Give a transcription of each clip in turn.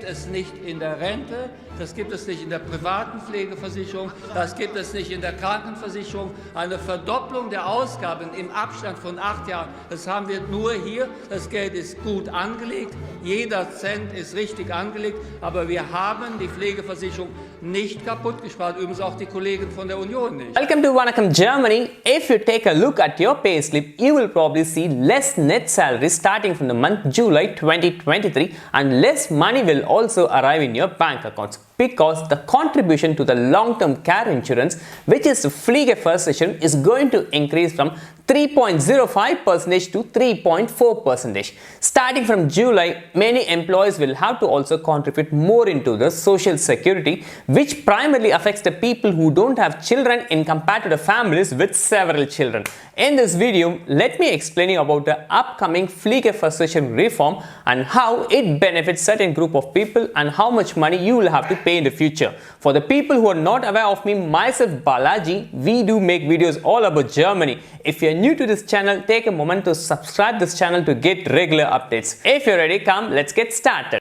gibt es nicht in der Rente, das gibt es nicht in der privaten Pflegeversicherung, das gibt es nicht in der Krankenversicherung. Eine Verdopplung der Ausgaben im Abstand von 8 Jahren, das haben wir nur hier. Das Geld ist gut angelegt, jeder Cent ist richtig angelegt, aber wir haben die Pflegeversicherung nicht kaputt gespart, übrigens auch die Kollegen von der Union nicht. Welcome to Vanakkam, Germany. If you take a look at your payslip, you will probably see less net salary starting from the month July 2023, and less money will also arrive in your bank accounts because the contribution to the long-term care insurance, which is the Pflegereform, is going to increase from 3.05% to 3.4%. Starting from July, many employees will have to also contribute more into the social security, which primarily affects the people who don't have children in compared to the families with several children. In this video, let me explain you about the upcoming Pflegereform reform and how it benefits certain group of people and how much money you will have to pay in the future. For the people who are not aware of me, myself Balaji, we do make videos all about Germany. If you're new to this channel, take a moment to subscribe this channel to get regular updates. If you're ready, come, let's get started.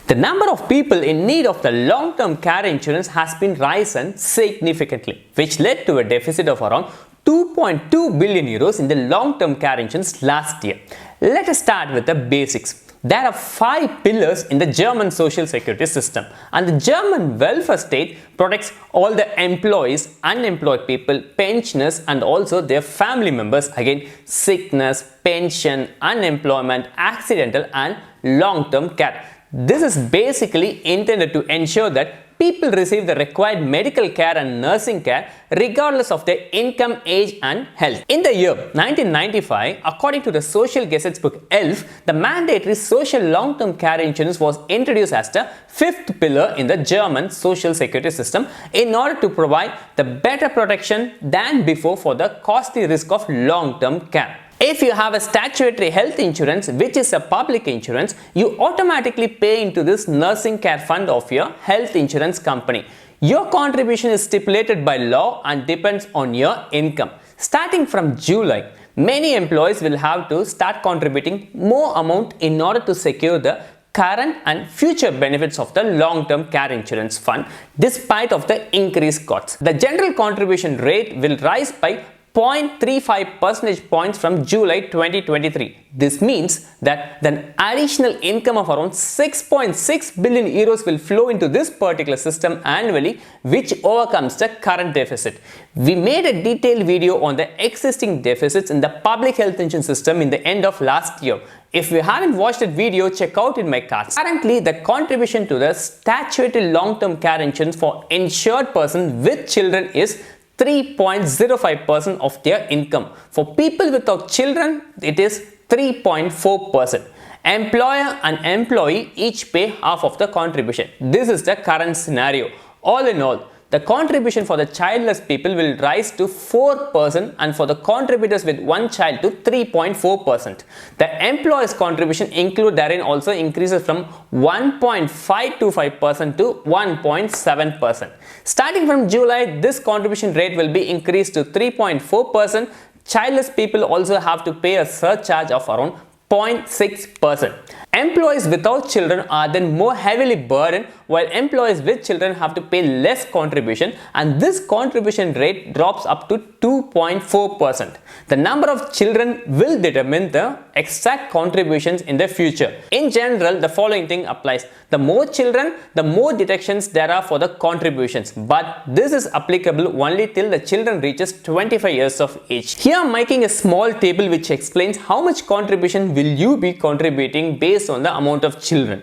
The number of people in need of the long-term care insurance has been risen significantly, which led to a deficit of around 2.2 billion euros in the long-term care insurance last year. Let us start with the basics. There are 5 pillars in the German social security system, and the German welfare state protects all the employees, unemployed people, pensioners, and also their family members against sickness, pension, unemployment, accidental, and long-term care. This is basically intended to ensure that people receive the required medical care and nursing care regardless of their income, age, and health. In the year 1995, according to the Social Gazette's book ELF, the mandatory social long-term care insurance was introduced as the 5th pillar in the German social security system in order to provide the better protection than before for the costly risk of long-term care. If you have a statutory health insurance, which is a public insurance, you automatically pay into this nursing care fund of your health insurance company. Your contribution is stipulated by law and depends on your income. Starting from July, many employees will have to start contributing more amount in order to secure the current and future benefits of the long-term care insurance fund despite of the increased costs. The general contribution rate will rise by 0.35 percentage points from July 2023. This means that the additional income of around 6.6 billion euros will flow into this particular system annually, which overcomes the current deficit. We made a detailed video on the existing deficits in the public health insurance system in the end of last year. If you haven't watched that video, check out in my cards. Currently, the contribution to the statutory long-term care insurance for insured persons with children is 3.05% of their income. For people without children, it is 3.4%. Employer and employee each pay half of the contribution. This is the current scenario. All in all, the contribution for the childless people will rise to 4% and for the contributors with one child to 3.4%. The employer's contribution include therein also increases from 1.525% to 1.7%. Starting from July, this contribution rate will be increased to 3.4%. Childless people also have to pay a surcharge of around 0.6%. Employees without children are then more heavily burdened, while employees with children have to pay less contribution, and this contribution rate drops up to 2.4%. The number of children will determine the exact contributions in the future. In general, the following thing applies. The more children, the more deductions there are for the contributions, but this is applicable only till the children reaches 25 years of age. Here I am making a small table which explains how much contribution will you be contributing based on the amount of children.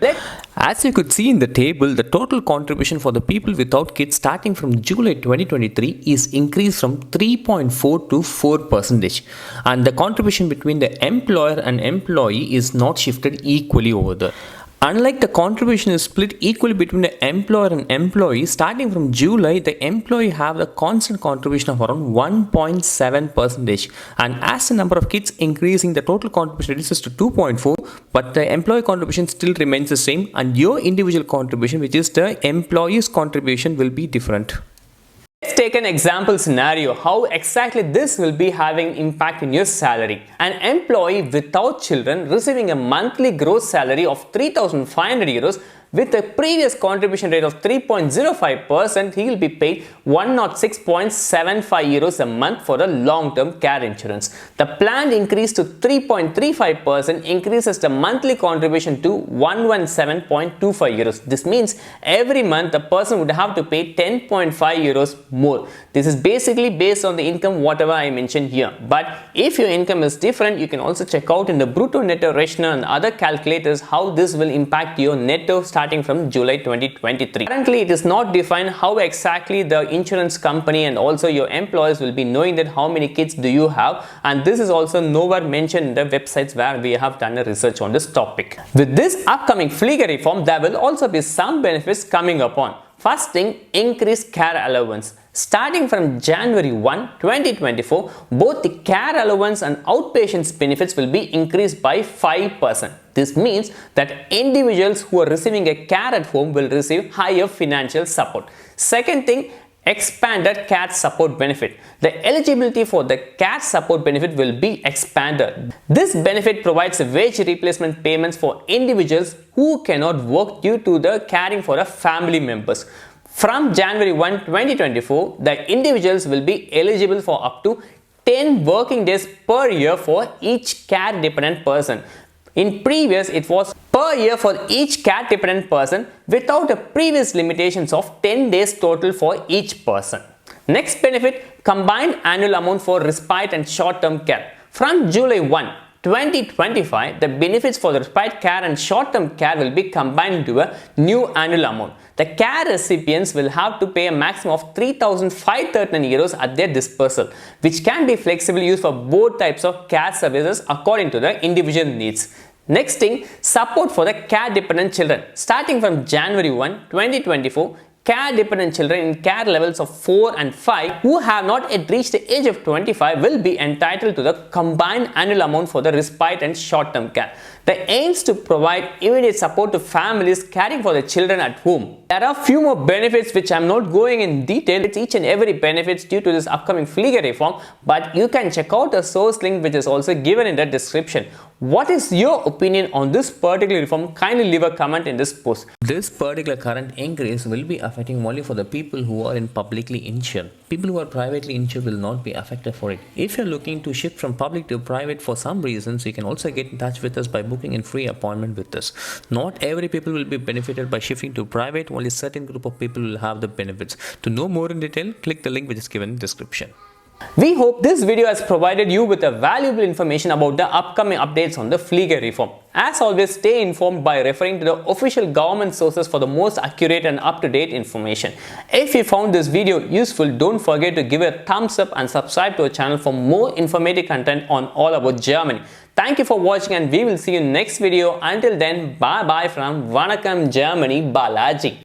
As you could see in the table, the total contribution for the people without kids starting from July 2023 is increased from 3.4 to 4%, and the contribution between the employer and employee is not shifted equally over there. Unlike the contribution is split equally between the employer and employee, starting from July, the employee have the constant contribution of around 1.7%. And as the number of kids increasing, the total contribution reduces to 2.4, but the employee contribution still remains the same, and your individual contribution, which is the employee's contribution, will be different. Let's take an example scenario how exactly this will be having impact in your salary. An employee without children receiving a monthly gross salary of 3,500 euros with a previous contribution rate of 3.05%, he will be paid 106.75 euros a month for a long-term care insurance. The planned increase to 3.35% increases the monthly contribution to 117.25 euros. This means every month the person would have to pay 10.5 euros more. This is basically based on the income whatever I mentioned here. But if your income is different, you can also check out in the Brutto Netto Rechner and other calculators how this will impact your netto starting from July 2023. Currently, it is not defined how exactly the insurance company and also your employers will be knowing that how many kids do you have, and this is also nowhere mentioned in the websites where we have done a research on this topic. With this upcoming Pflegereform, there will also be some benefits coming upon. First thing, increased care allowance. Starting from January 1, 2024, both the care allowance and outpatients benefits will be increased by 5%. This means that individuals who are receiving a care at home will receive higher financial support. Second thing, expanded care support benefit. The eligibility for the care support benefit will be expanded. This benefit provides wage replacement payments for individuals who cannot work due to the caring for a family members. From January 1, 2024, the individuals will be eligible for up to 10 working days per year for each care dependent person. In previous, it was per year for each care dependent person without the previous limitations of 10 days total for each person. Next benefit, combined annual amount for respite and short-term care. From July 1, 2025, the benefits for the respite care and short-term care will be combined into a new annual amount. The care recipients will have to pay a maximum of 3,539 euros at their dispersal, which can be flexibly used for both types of care services according to the individual needs. Next thing, support for the care dependent children. Starting from January 1, 2024, care dependent children in care levels of 4 and 5 who have not yet reached the age of 25 will be entitled to the combined annual amount for the respite and short-term care. The aims to provide immediate support to families caring for the children at home. There are few more benefits which I am not going in detail. It's each and every benefits due to this upcoming Pflegereform, but you can check out the source link which is also given in the description. What is your opinion on this particular reform? Kindly leave a comment in this post. This particular current increase will be affecting only for the people who are in publicly insured. People who are privately insured will not be affected for it. If you're looking to shift from public to private for some reasons, you can also get in touch with us by booking a free appointment with us. Not every people will be benefited by shifting to private. Only certain group of people will have the benefits. To know more in detail, click the link which is given in the description. We hope this video has provided you with a valuable information about the upcoming updates on the Pflegereform. As always, stay informed by referring to the official government sources for the most accurate and up-to-date information. If you found this video useful, don't forget to give it a thumbs up and subscribe to our channel for more informative content on all about Germany. Thank you for watching and we will see you next video. Until then, bye bye from Vanakkam, Germany, Balaji.